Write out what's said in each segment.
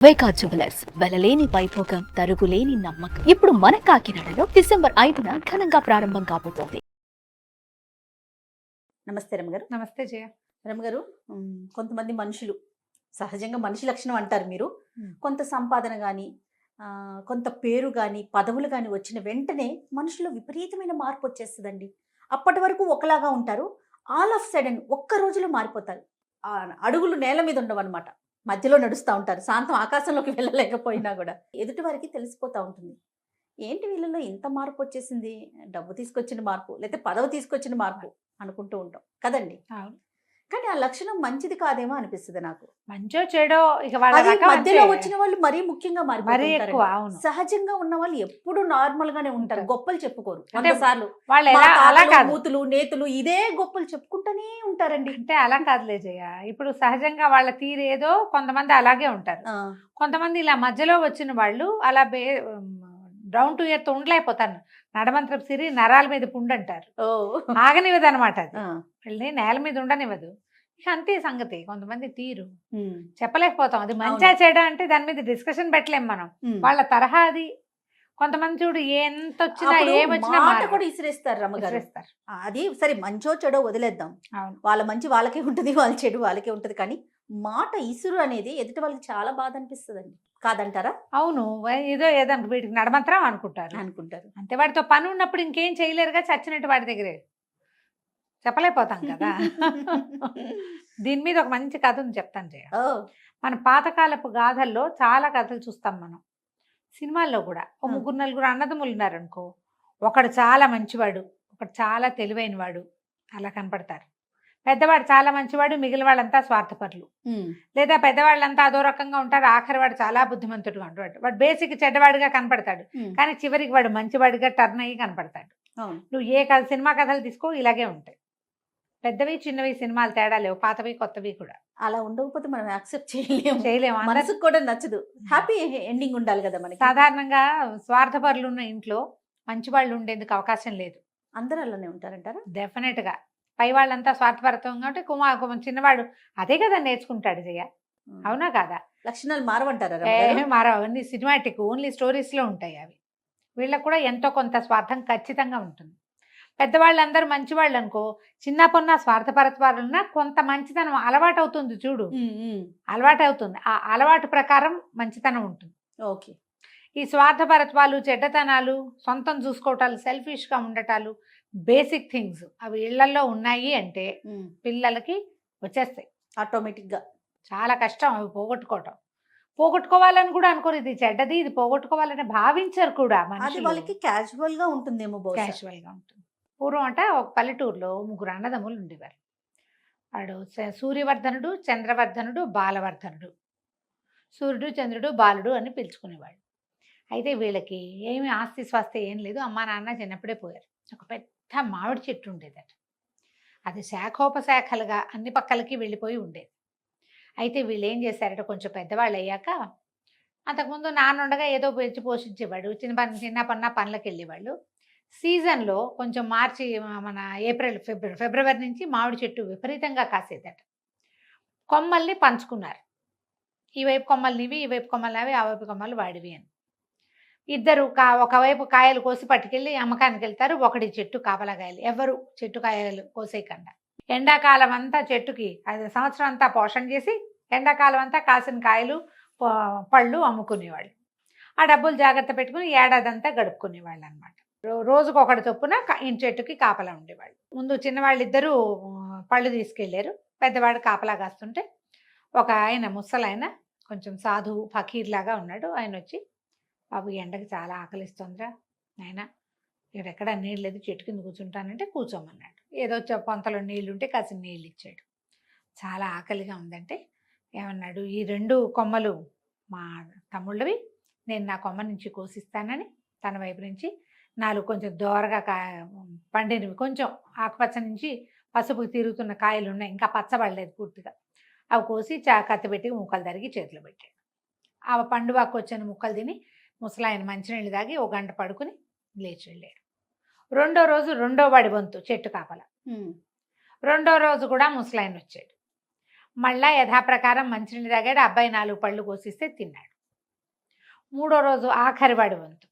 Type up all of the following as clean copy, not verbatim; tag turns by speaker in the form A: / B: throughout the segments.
A: వైకా jewellers వెలలేని Vaibhogam తరుగులేని నమ్మకం. ఇప్పుడు మన కాకినాడలో డిసెంబర్ 5న ఘనంగా ప్రారంభం కాబోతోంది.
B: నమస్తే రమగారు.
C: నమస్తే జయ.
B: రమగారు, కొంతమంది మనుషులు సహజంగా మనిషి లక్షణం అంటారు మీరు. కొంత సంపాదన కానీ కొంత పేరు కానీ పదవులు కానీ వచ్చిన వెంటనే మనుషులు విపరీతమైన మార్పు వచ్చేస్తుందండి. అప్పటి వరకు ఒకలాగా ఉంటారు, ఆల్ ఆఫ్ సడన్ ఒక్క రోజులో మారిపోతారు. అడుగులు నేల మీద ఉండవన్నమాట, మధ్యలో నడుస్తూ ఉంటారు. శాంతం ఆకాశంలోకి వెళ్ళలేకపోయినా కూడా ఎదుటి వారికి తెలిసిపోతూ ఉంటుంది. ఏంటి వీళ్ళలో ఇంత మార్పు వచ్చేసింది, డబ్బు తీసుకొచ్చిన మార్పు లేకపోతే పదవి తీసుకొచ్చిన మార్పు అనుకుంటూ ఉంటాం కదండి. కానీ ఆ లక్షణం మంచిది కాదేమో అనిపిస్తుంది నాకు.
C: మంచో చెడో ఇక వాళ్ళ
B: అది
C: రకం
B: మధ్యలో
C: అంతే.
B: వచ్చిన వాళ్ళు మరీ ముఖ్యంగా
C: మరీ
B: మారిపోతారు.
C: ఎక్కువ. అవును.
B: సహజంగా ఉన్న వాళ్ళు ఎప్పుడు నార్మల్ గానే ఉంటారు, గొప్పలు చెప్పుకోరు.
C: అంటే
B: 100 సార్లు
C: వాళ్ళు
B: మా
C: అలా
B: తాతలు,
C: కాదు.
B: మూతులు నేతులు ఇదే గొప్పలు చెప్పుకుంటూనే ఉంటారండి.
C: అంటే అలా కాదులే జయ. ఇప్పుడు సహజంగా వాళ్ళ తీరేదో కొంతమంది అలాగే ఉంటారు.
B: ఆ,
C: కొంతమంది ఇలా మధ్యలో వచ్చిన వాళ్ళు అలా డౌన్ టు ఎర్త్ ఉండలేకపోతారు. నడమంత్రపు సిరి నరాల మీద పుండు అంటారు.
B: ఓ,
C: ఆగనివ్వదు అనమాట. అది
B: ఆ,
C: వెళ్ళి నేల మీద ఉండనివ్వదు. ఇక అంతే సంగతి. కొంతమంది తీరు
B: ఉమ్,
C: చెప్పలేకపోతాం. అది మంచా చెడా అంటే దాని మీద డిస్కషన్ పెట్టలేం మనం.
B: ఉమ్.
C: వాళ్ళ తరహా అది. కొంతమంది చూడు ఎంత వచ్చినా
B: అప్పుడు
C: ఏమొచ్చినా
B: మాట
C: మారరు.
B: కూడా ఇసిరేస్తారు రమ్మగారు.
C: విసిరేస్తారు.
B: అది సరే, మంచో చెడో వదిలేద్దాం.
C: అవును.
B: వాళ్ళ మంచి వాళ్ళకే ఉంటుంది, వాళ్ళ చెడు వాళ్ళకే ఉంటుంది. కానీ మాట ఇసురు అనేది ఎదుటి వాళ్ళకి చాలా బాధ అనిపిస్తుందండి, కాదంటారా?
C: అవును. ఏదో వీటికి నడమంత్రం అనుకుంటారు.
B: అనుకుంటారు.
C: అంతే. వాడితో పని ఉన్నప్పుడు ఇంకేం చేయలేరుగా, చచ్చినట్టు వాడి దగ్గరే చెప్పలేకపోతాం కదా. దీని మీద ఒక మంచి కథ ఉంది, చెప్తాను జయ.
B: ఓ,
C: మన పాతకాలపు గాథల్లో చాలా కథలు చూస్తాం మనం. సినిమాల్లో కూడా ఓ
B: ఆ.
C: 3-4 అన్నదమ్ములు ఉన్నారనుకో, ఒకడు చాలా మంచివాడు, ఒకడు చాలా తెలివైన వాడు, అలా కనపడతారు. పెద్దవాడు చాలా మంచివాడు, మిగిలిన వాళ్ళంతా స్వార్థపరులు.
B: ఉమ్,
C: లేదా పెద్దవాళ్ళంతా అదో రకంగా ఉంటారు, ఆఖరి వాడు చాలా బుద్ధిమంతుడుగా ఉంటాడు. వాడు బేసిక్ చెడ్డవాడిగా కనపడతాడు,
B: ఉమ్.
C: కానీ చివరికి వాడు మంచివాడిగా టర్న్ అయ్యి కనపడతాడు.
B: అవును.
C: నువ్వు ఏ కథ సినిమా కథలు తీసుకో ఇలాగే ఉంటాయి. పెద్దవి చిన్నవి సినిమాలు తేడా లేవు, పాతవి కొత్తవి కూడా.
B: అలా ఉండకపోతే మనం యాక్సెప్ట్ చేయలేము,
C: చేయలేము.
B: మనసుకు కూడా నచ్చదు. హ్యాపీ ఎండింగ్ ఉండాలి కదా మనకి.
C: సాధారణంగా స్వార్థపరులు ఉన్న ఇంట్లో మంచి వాళ్ళు ఉండేందుకు అవకాశం లేదు.
B: అందరూ అలానే ఉంటారంటారా?
C: డెఫినెట్ గా. పై వాళ్ళంతా స్వార్థపరత్వం కాబట్టి చిన్నవాడు అదే కదా నేర్చుకుంటాడు జయ. అవునా కాదా?
B: లక్షణాలు మారవంటారా
C: ఏమీ
B: రమగారు?
C: మారవు. అవన్నీ సినిమాటిక్, ఓన్లీ స్టోరీస్ లో ఉంటాయి అవి. వీళ్ళకు కూడా ఎంతో కొంత స్వార్థం ఖచ్చితంగా ఉంటుంది. పెద్దవాళ్ళందరూ మంచివాళ్ళు అనుకో, చిన్న పొన్న స్వార్థపరత్వాలున్నా కొంత మంచితనం అలవాటు అవుతుంది చూడు.
B: ఉమ్, ఉమ్.
C: అలవాటు అవుతుంది. ఆ అలవాటు ప్రకారం మంచితనం ఉంటుంది.
B: ఓకే.
C: ఈ స్వార్థపరత్వాలు, చెడ్డతనాలు, సొంతం చూసుకోవటాలు, సెల్ఫిష్గా ఉండటాలు, బేసిక్ థింగ్స్ అవి ఇళ్లలో ఉన్నాయి అంటే
B: ఉమ్,
C: పిల్లలకి వచ్చేస్తాయి.
B: ఆటోమేటిక్ గా.
C: చాలా కష్టం అవి పోగొట్టుకోవటం. పోగొట్టుకోవాలని కూడా అనుకోరు, ఇది చెడ్డది, ఇది పోగొట్టుకోవాలని భావించరు కూడా
B: అది
C: మనుషులు.
B: వాళ్ళకి క్యాజువల్ గా ఉంటుందేమో బహుశా.
C: క్యాజువల్గా ఉంటుంది. పూర్వం అంటే ఒక పల్లెటూరులో 3 అన్నదమ్ములు ఉండేవారు. వాడు సూర్యవర్ధనుడు, చంద్రవర్ధనుడు, బాలవర్ధనుడు. సూర్యుడు, చంద్రుడు, బాలుడు అని పిలుచుకునేవాడు. అయితే వీళ్ళకి ఏమి ఆస్తి స్వాస్తి ఏం లేదు. అమ్మా నాన్న చిన్నప్పుడే పోయారు. ఒక పెద్ద మామిడి చెట్టు ఉండేదట. అది శాఖోపశాఖలుగా అన్ని పక్కలకి వెళ్ళిపోయి ఉండేది. అయితే వీళ్ళు ఏం చేశారట, కొంచెం పెద్దవాళ్ళు అయ్యాక, అంతకుముందు నాన్న ఉండగా ఏదో పెంచి పోషించేవాడు, చిన్న పన్న పనులకు వెళ్ళేవాళ్ళు. సీజన్లో కొంచెం మార్చి మన ఏప్రిల్ ఫిబ్రవరి నుంచి మామిడి చెట్టు విపరీతంగా కాసేదట. కొమ్మల్ని పంచుకున్నారు. ఈ వైపు కొమ్మలు నీవి, ఈ వైపు కొమ్మలు నావి, ఆ వైపు కొమ్మలు వాడివి అని. ఇద్దరు ఒకవైపు కాయలు కోసి పట్టుకెళ్ళి అమ్మకానికి వెళ్తారు. ఒకటి చెట్టు కాపలాగాయలు, ఎవరు చెట్టు కాయలు కోసేయకుండా. ఎండాకాలం అంతా చెట్టుకి అది సంవత్సరం అంతా పోషణ చేసి, ఎండాకాలం అంతా కాసిన కాయలు పళ్ళు అమ్ముకునేవాళ్ళు. ఆ డబ్బులు జాగ్రత్త పెట్టుకుని ఏడాదంతా గడుపుకునేవాళ్ళు అనమాట. రోజుకు ఒకటి చొప్పున ఇంటి చెట్టుకి కాపలా ఉండేవాళ్ళు. ముందు చిన్నవాళ్ళు ఇద్దరు పళ్ళు తీసుకెళ్ళారు, పెద్దవాడు కాపలా కాస్తుంటే ఒక ఆయన ముసలాయన కొంచెం సాధువు ఫకీర్ లాగా ఉన్నాడు. ఆయన వచ్చి, బాబు ఎండకి చాలా ఆకలిస్తుందిరా నాయన, ఇక్కడెక్కడ నీళ్ళు లేదు, చెట్టు కింద కూర్చుంటానంటే కూర్చోమన్నాడు. ఏదో పొంతలో నీళ్ళు ఉంటే కాసిన నీళ్ళు ఇచ్చాడు. చాలా ఆకలిగా ఉందంటే ఏమన్నాడు, ఈ 2 కొమ్మలు మా తమ్ముళ్ళవి, నేను నా కొమ్మ నుంచి కోసిస్తానని తన వైపు నుంచి 4 కొంచెం దోరగా పండినవి, కొంచెం ఆకుపచ్చ నుంచి పసుపు తిరుగుతున్న కాయలు ఉన్నాయి, ఇంకా పచ్చబడలేదు పూర్తిగా, అవి కోసి కత్తి పెట్టి ముక్కలు తరిగి చేతిలో పెట్టాడు. ఆ పండువాకు వచ్చిన ముక్కలు తిని ముసలాయన మంచినీళ్ళు తాగి 1 గంట పడుకుని లేచి వెళ్ళాడు. రెండో రోజు రెండో వాడి వంతు చెట్టు కాపల. రెండో రోజు కూడా ముసలాయన వచ్చాడు. మళ్ళా యథాప్రకారం మంచినీళ్ళు తాగాడు. అబ్బాయి 4 పళ్ళు కోసిస్తే తిన్నాడు. మూడో రోజు ఆఖరివాడి వంతు.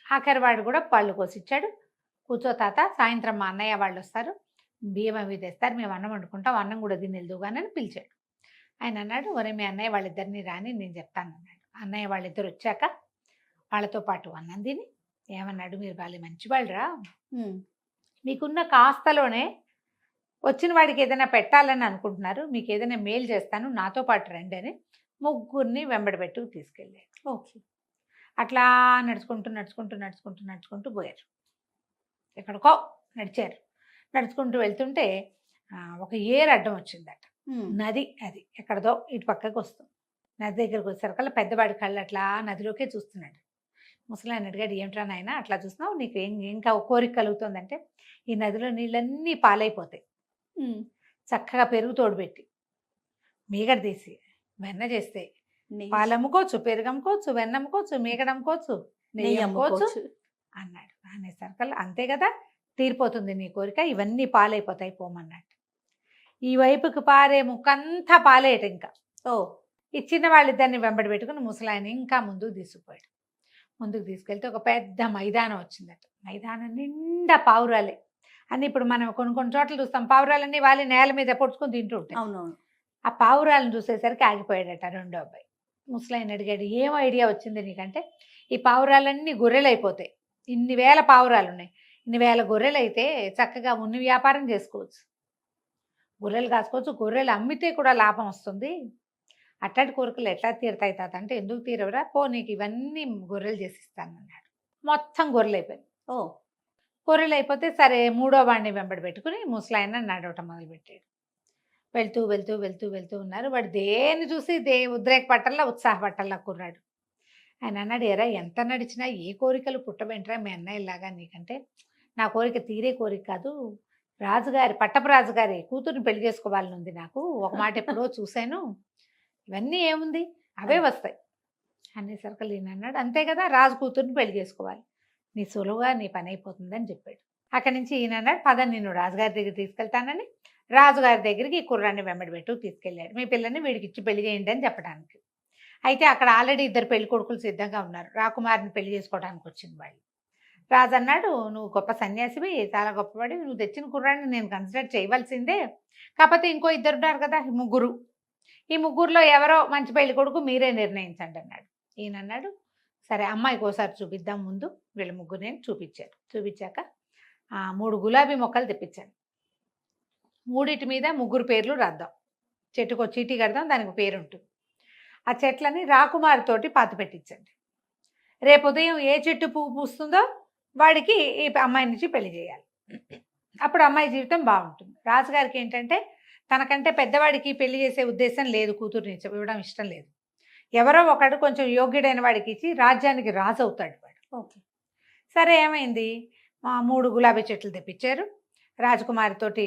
C: ఆఖరివాడు కూడా పళ్ళు కోసిచ్చాడు. కూర్చో తాత, సాయంత్రం మా అన్నయ్య వాళ్ళు వస్తారు, బియ్యం అవి తెస్తారు, మేము అన్నం వండుకుంటాం, అన్నం కూడా తిని వెళ్దుగాని అని పిలిచాడు. ఆయన అన్నాడు, ఒరే మీ అన్నయ్య వాళ్ళిద్దరిని రాని నేను చెప్తాను అన్నాడు. అన్నయ్య వాళ్ళిద్దరు వచ్చాక వాళ్ళతో పాటు అన్నం తిని ఏమన్నాడు, మీరు వాళ్ళు మంచివాళ్ళరా, మీకున్న కాస్తలోనే వచ్చిన వాడికి ఏదైనా పెట్టాలని అనుకుంటున్నారు, మీకు ఏదైనా మేలు చేస్తాను, నాతో పాటు రండి అని ముగ్గురిని వెంబడబెట్టు తీసుకెళ్ళాడు.
B: ఓకే.
C: అట్లా నడుచుకుంటూ నడుచుకుంటూ నడుచుకుంటూ నడుచుకుంటూ పోయారు. ఎక్కడికో నడిచారు. నడుచుకుంటూ వెళ్తుంటే ఒక ఏరు అడ్డం వచ్చిందట. నది, అది ఎక్కడదో ఇటు పక్కకి వస్తుంది. నది దగ్గరకు వచ్చేసరికల్లా పెద్దవాడి కళ్ళు అట్లా నదిలోకే చూస్తున్నాడు. ముసలాయన అడిగాడు, ఏమిట్రా నాయన అట్లా చూస్తున్నావు, నీకు ఇంకా కోరిక కలుగుతుందంటే, ఈ నదిలో నీళ్ళన్నీ పాలైపోతాయి, చక్కగా పెరుగు తోడుపెట్టి మీగడ తీసి వెన్న చేస్తే పాలు అమ్ముకోవచ్చు, పెరుగు అమ్ముకోవచ్చు, వెన్న అమ్ముకోవచ్చు, మీగడ అమ్ముకోవచ్చు, నెయ్యి అమ్ముకోవచ్చు అన్నాడు. అనేసరికల్లా అంతే కదా, తీరిపోతుంది నీ కోరిక, ఇవన్నీ పాలైపోతాయి పోమన్నాడు. ఈ వైపుకి పారే ముక్కంతా పాలేట. ఇంకా ఈ చిన్న వాళ్ళిద్దరిని వెంబడి పెట్టుకుని ముసలాయన ఇంకా ముందుకు తీసుకుపోయాడు. ముందుకు తీసుకెళ్తే ఒక పెద్ద మైదానం వచ్చిందట. మైదానం నిండా పావురాలే. అన్నీ ఇప్పుడు మనం కొన్ని చోట్ల చూస్తాం, పావురాలన్నీ వాళ్ళ నేల మీద పొడుచుకొని తింటూ ఉంటాయి.
B: అవునవును.
C: ఆ పావురాలను చూసేసరికి ఆగిపోయాడట రెండో అబ్బాయి. ముసలాయన అడిగాడు, ఏం ఐడియా వచ్చింది నీకంటే, ఈ పావురాలన్నీ గొర్రెలు అయిపోతాయి, ఇన్ని వేల పావురాలు ఉన్నాయి, ఇన్ని వేల గొర్రెలు అయితే చక్కగా ఉన్ని వ్యాపారం చేసుకోవచ్చు, గొర్రెలు కాసుకోవచ్చు, గొర్రెలు అమ్మితే కూడా లాభం వస్తుంది, అట్లాంటి కోరికలు ఎట్లా తీరుతాయి తాత అంటే, ఎందుకు తీరవరా, పో నీకు ఇవన్నీ గొర్రెలు చేసిస్తానన్నాడు. మొత్తం గొర్రెలు అయిపోయింది. గొర్రెలు అయిపోతే సరే మూడో వాడిని వెంబడి పెట్టుకుని ముసలాయన నడవటం మొదలుపెట్టాడు. వెళ్తూ వెళ్తూ వెళ్తూ వెళ్తూ ఉన్నారు. వాడు దేన్ని చూసి ఉద్రేక పట్టల్లా ఉత్సాహపట్టల్లా కుర్రాడు. ఆయన అన్నాడు, ఎరా ఎంత నడిచినా ఏ కోరికలు పుట్టబెంటరా మీ అన్నయ్యలాగా, నీకంటే నా కోరిక తీరే కోరిక కాదు, రాజుగారి పట్టపు రాజుగారి కూతుర్ని పెళ్లి చేసుకోవాలని ఉంది నాకు, ఒక మాట ఎప్పుడో చూశాను, ఇవన్నీ ఏముంది అవే వస్తాయి అనేసరికి ఈయన అన్నాడు, అంతే కదా, రాజు కూతుర్ని పెళ్లి చేసుకోవాలి, నీ సులువుగా నీ పని అయిపోతుందని చెప్పాడు. అక్కడి నుంచి ఈయన అన్నాడు, పద నిన్ను రాజుగారి దగ్గర తీసుకెళ్తానని రాజుగారి దగ్గరికి ఈ కుర్రాన్ని వెంబడి పెట్టు తీసుకెళ్ళాడు. మీ పిల్లని వీడికి ఇచ్చి పెళ్లి చేయండి అని చెప్పడానికి. అయితే అక్కడ ఆల్రెడీ ఇద్దరు పెళ్లి కొడుకులు సిద్ధంగా ఉన్నారు. రాకుమారిని పెళ్లి చేసుకోవడానికి వచ్చింది వాళ్ళు. రాజు అన్నాడు, నువ్వు గొప్ప సన్యాసివి, చాలా గొప్పవాడి, నువ్వు తెచ్చిన కుర్రాన్ని నేను కన్సిడర్ చేయవలసిందే, కాకపోతే ఇంకో ఇద్దరు ఉన్నారు కదా, ముగ్గురు, ఈ ముగ్గురులో ఎవరో మంచి పెళ్లి కొడుకు మీరే నిర్ణయించండి అన్నాడు. ఈయన అన్నాడు, సరే అమ్మాయికి ఒకసారి చూపిద్దాం, ముందు వీళ్ళ ముగ్గురు నేను చూపించారు. చూపించాక 3 గులాబీ మొక్కలు తెప్పించాను, 3 మీద ముగ్గురు పేర్లు రాద్దాం, చెట్టుకు చీటీ కడదాం, దానికి పేరు ఉంటుంది, ఆ చెట్లని రాకుమారితోటి పాతి పెట్టించండి, రేపు ఉదయం ఏ చెట్టు పువ్వు పూస్తుందో వాడికి ఈ అమ్మాయి నుంచి పెళ్లి చేయాలి, అప్పుడు అమ్మాయి జీవితం బాగుంటుంది. రాజుగారికి ఏంటంటే తనకంటే పెద్దవాడికి పెళ్లి చేసే ఉద్దేశం లేదు, కూతుర్ని ఇవ్వడం ఇష్టం లేదు, ఎవరో ఒకడు కొంచెం యోగ్యుడైన వాడికి ఇచ్చి రాజ్యానికి రాజు అవుతాడు వాడు.
B: ఓకే.
C: సరే ఏమైంది, 3 గులాబీ చెట్లు తెప్పించారు, రాజకుమారితోటి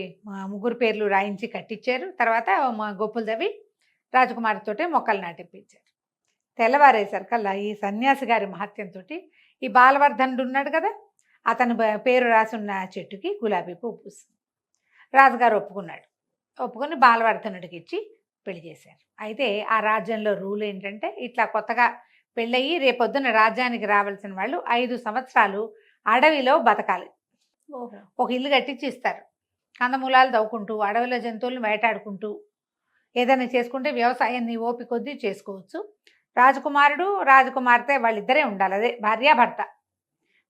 C: ముగ్గురు పేర్లు రాయించి కట్టించారు, తర్వాత గొప్పలు తవ్వి రాజకుమారితోటి మొక్కలు నాటిపించారు. తెల్లవారేసరికల్లా ఈ సన్యాసి గారి మహత్యంతో ఈ బాలవర్ధనుడు ఉన్నాడు కదా, అతని పేరు రాసి ఉన్న చెట్టుకి గులాబీ పువ్వు పూస్తుంది. రాజుగారు ఒప్పుకున్నాడు. ఒప్పుకొని బాలవర్ధనుడికి ఇచ్చి పెళ్లి చేశారు. అయితే ఆ రాజ్యంలో రూల్ ఏంటంటే, ఇట్లా కొత్తగా పెళ్ళయి రేపొద్దున రాజ్యానికి రావాల్సిన వాళ్ళు 5 సంవత్సరాలు అడవిలో బతకాలి. ఒక ఇల్లు కట్టించి ఇస్తారు, కందమూలాలు తవ్వుకుంటూ అడవిలో జంతువులను వేటాడుకుంటూ ఏదైనా చేసుకుంటే వ్యవసాయాన్ని ఓపి కొద్దీ చేసుకోవచ్చు. రాజకుమారుడు రాజకుమార్తె వాళ్ళిద్దరే ఉండాలి, అదే భార్యాభర్త.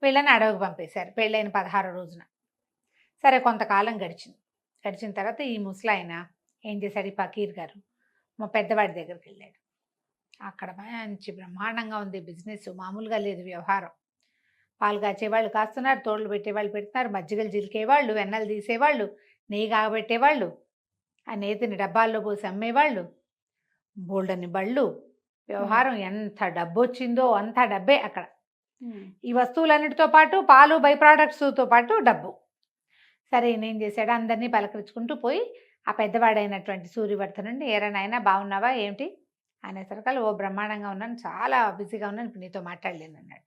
C: వీళ్ళని అడవికి పంపేశారు పెళ్ళైన 16వ రోజున. సరే కొంతకాలం గడిచిన తర్వాత ఈ ముసలాయన ఏం చేశాడు, ఈ ఫకీర్ గారు మా పెద్దవాడి దగ్గరికి వెళ్ళాడు. అక్కడ మంచి బ్రహ్మాండంగా ఉంది బిజినెస్, మామూలుగా లేదు వ్యవహారం. పాలు కాచేవాళ్ళు కాస్తున్నారు, తోళ్ళు పెట్టేవాళ్ళు పెడుతున్నారు, మజ్జిగలు జిలికేవాళ్ళు, వెన్నలు తీసేవాళ్ళు, నెయ్యి కాగబెట్టేవాళ్ళు, ఆ నేతిని డబ్బాల్లో పోసి అమ్మేవాళ్ళు, బోల్డని బళ్ళు, వ్యవహారం ఎంత డబ్బు వచ్చిందో అంత డబ్బే అక్కడ. ఈ వస్తువులన్నిటితో పాటు పాలు బై ప్రోడక్ట్స్తో పాటు డబ్బు. సరే నేనేం చేశాడు, అందరినీ పలకరించుకుంటూ పోయి ఆ పెద్దవాడైనటువంటి సూర్యవర్ధనుడిని, ఏరా నాయనా బాగున్నావా ఏమిటి అనేసరికల్లా, ఓ బ్రహ్మాండంగా ఉన్నాను, చాలా బిజీగా ఉన్నాను, ఇప్పుడు నీతో మాట్లాడలేను అన్నాడు.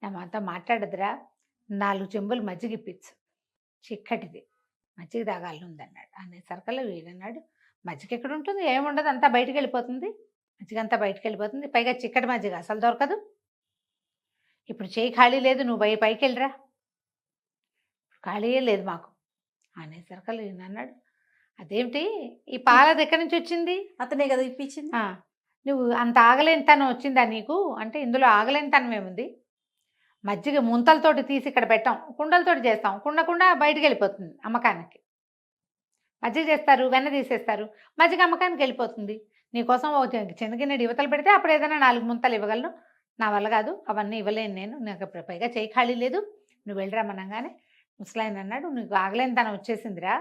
C: నాతో మాట్లాడదురా, 4 చెంబులు మజ్జిగ ఇప్పించు, చిక్కటిది మజ్జిగ తాగాలని ఉందన్నాడు. అనేసరికల్లా వీడన్నాడు, మజ్జిగ ఎక్కడ ఉంటుంది, ఏముండదు, అంతా బయటికి వెళ్ళిపోతుంది, మజ్జిగ అంతా బయటికి వెళ్ళిపోతుంది, పైగా చిక్కటి మజ్జిగ అసలు దొరకదు, ఇప్పుడు చేయి ఖాళీ లేదు, నువ్వు పైకి వెళ్ళిరా, ఖాళీయే లేదు మాకు అనేసరికి ఈయన అన్నాడు, అదేమిటి ఈ పాలది ఎక్కడి నుంచి వచ్చింది?
B: అతనే కదా ఇప్పించింది.
C: నువ్వు అంత ఆగలేనితనం వచ్చిందా నీకు అంటే, ఇందులో ఆగలేనితనం ఏముంది, మజ్జిగ ముంతలతోటి తీసి ఇక్కడ పెట్టాం, కుండలతోటి చేస్తాం, కుండ బయటికి వెళ్ళిపోతుంది అమ్మకానికి. మజ్జిగ చేస్తారు, వెన్న తీసేస్తారు, మజ్జిగ అమ్మకానికి వెళ్ళిపోతుంది. నీకోసం చిన్నగిన్నెడు యువతలు పెడితే అప్పుడు ఏదైనా 4 ముంతలు ఇవ్వగలను, నా వల్ల కాదు, అవన్నీ ఇవ్వలేను నేను, నాకు ఇప్పుడు పైగా చేయి ఖాళీ లేదు, నువ్వు వెళ్ళిరామనగానే ముసలాయన అన్నాడు, నీకు ఆగలేనితనం వచ్చేసిందిరా,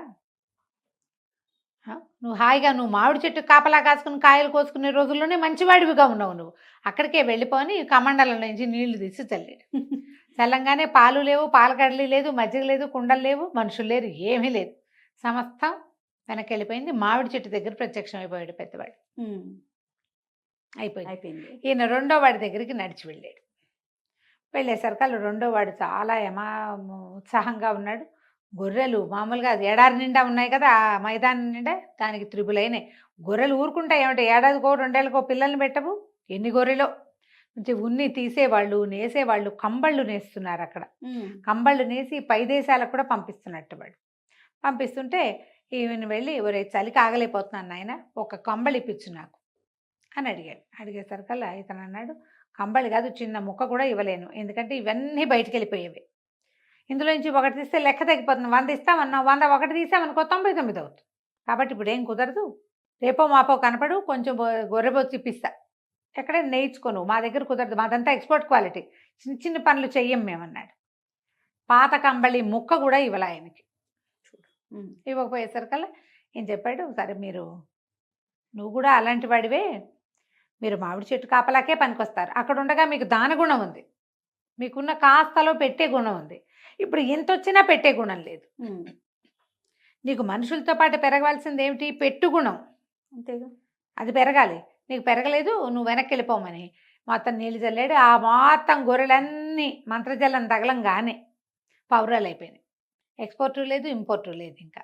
C: నువ్వు హాయిగా నువ్వు మామిడి చెట్టు కాపలా కాసుకుని కాయలు కోసుకునే రోజుల్లోనే మంచివాడివిగా ఉన్నావు, నువ్వు అక్కడికే వెళ్ళిపోని కమండలం నుంచి నీళ్లు తీసి చల్లాడు. చల్లంగానే పాలు లేవు, పాలకడలి లేదు, మజ్జిగ లేదు, కుండలు లేవు, మనుషులు లేరు, ఏమీ లేదు, సమస్తం వెనక్కి వెళ్ళిపోయింది. మామిడి చెట్టు దగ్గర ప్రత్యక్షం అయిపోయాడు పెద్దవాడు. అయిపోయింది. ఈయన రెండో వాడి దగ్గరికి నడిచి వెళ్ళాడు. వెళ్ళేసరికి రెండో వాడు చాలా ఉత్సాహంగా ఉన్నాడు. గొర్రెలు మామూలుగా ఎడారి నిండా ఉన్నాయి కదా, ఆ మైదానం నిండా దానికి త్రిబులైనాయి. గొర్రెలు ఊరుకుంటాయి ఏమంటే, ఏడాదికో 2 ఏళ్ళకో పిల్లల్ని పెట్టవు, ఎన్ని గొర్రెలో. మంచి ఉన్ని తీసేవాళ్ళు, నేసేవాళ్ళు, కంబళ్ళు నేస్తున్నారు అక్కడ. కంబళ్ళు నేసి పై దేశాలకు కూడా పంపిస్తున్నట్టు వాడు. పంపిస్తుంటే ఈయన వెళ్ళి, ఒరే చలికి ఆగలేకపోతున్నాను నాయన, ఒక కంబళి ఇప్పించు నాకు అని అడిగాడు. అడిగేసరికల్లా ఇతను అన్నాడు, కంబళి కాదు, చిన్న ముక్క కూడా ఇవ్వలేను, ఎందుకంటే ఇవన్నీ బయటికి వెళ్ళిపోయేవి, ఇందులో నుంచి ఒకటి తీస్తే లెక్క తగ్గిపోతుంది, 100 ఇస్తామన్నా 100 ఒకటి తీసామనుకో 99 అవుతుంది, కాబట్టి ఇప్పుడు ఏం కుదరదు, రేపో మాపో కనపడు, కొంచెం గొర్రెబొచ్చి ఇప్పిస్తా, ఎక్కడైనా నేర్చుకోను, మా దగ్గర కుదరదు, మాదంతా ఎక్స్పోర్ట్ క్వాలిటీ, చిన్న చిన్న పనులు చెయ్యం మేమన్నాడు. పాత కంబళి ముక్క కూడా ఇవ్వలే ఆయనకి. ఇవ్వకపోయేసరికల్లా ఏం చెప్పాడు, సరే నువ్వు కూడా అలాంటి వాడివే, మీరు మామిడి చెట్టు కాపలాకే పనికొస్తారు, అక్కడ ఉండగా మీకు దాన గుణం ఉంది, మీకున్న కాస్తలో పెట్టే గుణం ఉంది, ఇప్పుడు ఎంత వచ్చినా పెట్టే గుణం లేదు, నీకు మనుషులతో పాటు పెరగవలసింది ఏమిటి, పెట్టు గుణం,
B: అంతేగా,
C: అది పెరగాలి, నీకు పెరగలేదు, నువ్వు వెనక్కి వెళ్ళిపోమని మొత్తం నీళ్ళు చల్లాడు. ఆ మొత్తం గొర్రెలన్నీ మంత్రజలం తగలంగానే పౌరాలు అయిపోయినాయి, ఎక్స్పోర్టు లేదు, ఇంపోర్టు లేదు. ఇంకా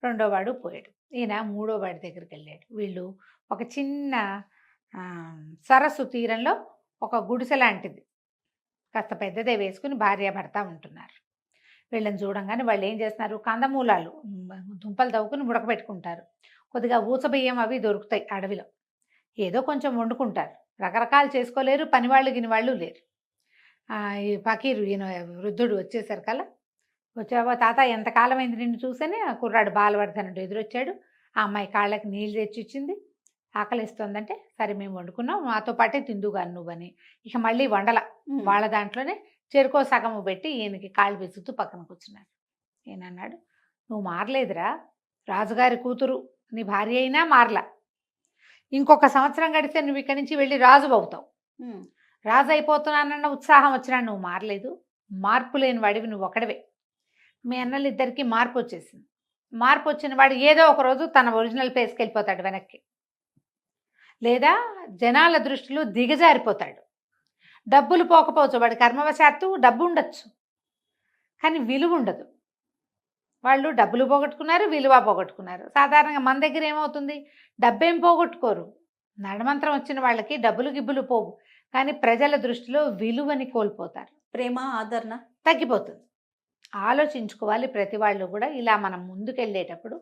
C: రెండో వాడు పోయాడు. ఈయన మూడో వాడి దగ్గరికి వెళ్ళాడు. వీళ్ళు ఒక చిన్న సరస్సు తీరంలో ఒక గుడిసె లాంటిది కాస్త పెద్దదే వేసుకుని భార్యాభర్త ఉంటున్నారు. వీళ్ళని చూడంగానే వాళ్ళు ఏం చేస్తున్నారు, కందమూలాలు దుంపలు తవ్వుకుని ఉడకబెట్టుకుంటారు, కొద్దిగా ఊసబియ్యం అవి దొరుకుతాయి అడవిలో, ఏదో కొంచెం వండుకుంటారు, రకరకాలు చేసుకోలేరు, పనివాళ్ళు గినివాళ్ళు లేరు. ఈ ఫకీరు ఈయన వృద్ధుడు వచ్చేసరికల్లా, వచ్చావా తాత, ఎంతకాలం అయింది నిన్ను చూసని ఆ కుర్రాడు బాలవర్ధనుడు ఎదురొచ్చాడు. ఆ అమ్మాయి కాళ్ళకి నీళ్ళు తెచ్చిచ్చింది, ఆకలిస్తుందంటే సరే మేము వండుకున్నాం, మాతో పాటే తిందుగాను నువ్వని. ఇక మళ్ళీ వండల, వాళ్ళ దాంట్లోనే చెరుకో సగము పెట్టి ఈయనకి కాళ్ళు విసుగుతూ పక్కన కూర్చున్నారు. ఈయన అన్నాడు, నువ్వు మారలేదురా, రాజుగారి కూతురు నీ భార్య అయినా మారలా, ఇంకొక సంవత్సరం గడిస్తే నువ్వు ఇక్కడి నుంచి వెళ్ళి రాజు అవుతావు, రాజు అయిపోతున్నానన్న ఉత్సాహం వచ్చినా నువ్వు మారలేదు, మార్పు లేని వాడివి నువ్వు ఒకడవే. మీ అన్నలిద్దరికీ మార్పు వచ్చేసింది, మార్పు వచ్చిన వాడు ఏదో ఒక రోజు తన ఒరిజినల్ ప్లేస్కి వెళ్ళిపోతాడు వెనక్కి, లేదా జనాల దృష్టిలో దిగజారిపోతాడు. డబ్బులు పోకపోవచ్చు, వాడి కర్మవశాత్తు డబ్బు ఉండొచ్చు కానీ విలువ ఉండదు. వాళ్ళు డబ్బులు పోగొట్టుకున్నారు, విలువ పోగొట్టుకున్నారు. సాధారణంగా మన దగ్గర ఏమవుతుంది, డబ్బేం పోగొట్టుకోరు, నడమంత్రం వచ్చిన వాళ్ళకి డబ్బులు గిబ్బులు పోవు, కానీ ప్రజల దృష్టిలో విలువని కోల్పోతారు,
B: ప్రేమ ఆదరణ
C: తగ్గిపోతుంది. ఆలోచించుకోవాలి ప్రతి వాళ్ళు కూడా. ఇలా మనం ముందుకెళ్ళేటప్పుడు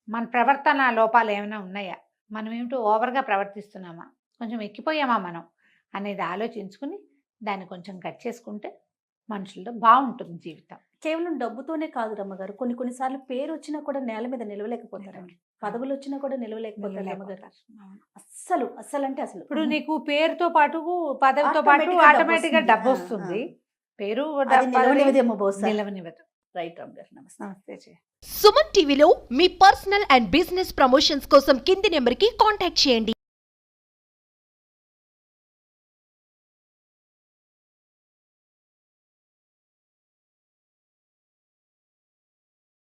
C: మన ప్రవర్తన లోపాలు ఏమైనా ఉన్నాయా, మనం ఏమిటో ఓవర్గా ప్రవర్తిస్తున్నామా, కొంచెం ఎక్కిపోయామా మనం అనేది ఆలోచించుకుని దాన్ని కొంచెం కట్ చేసుకుంటే మనుషులతో బాగుంటుంది జీవితం.
B: కేవలం డబ్బుతోనే కాదు రమ్మగారు, కొన్నిసార్లు పేరు వచ్చినా కూడా నేల మీద నిలవలేకపోతారండి, పదవులు వచ్చినా కూడా నిలవలేకపోతారు రమ్మగారు. అస్సలు అంటే అసలు
C: ఇప్పుడు నీకు పేరుతో పాటు పదవితో పాటు ఆటోమేటిక్గా డబ్బు వస్తుంది, పేరు నిలవనివ్వదు.
B: రైట్ రమ్మగారు,
C: నమస్తే.
D: సుమన్ టీవీలో మీ పర్సనల్ అండ్ బిజినెస్ ప్రమోషన్స్ కోసం కింది నెంబర్కి కాంటాక్ట్ చేయండి.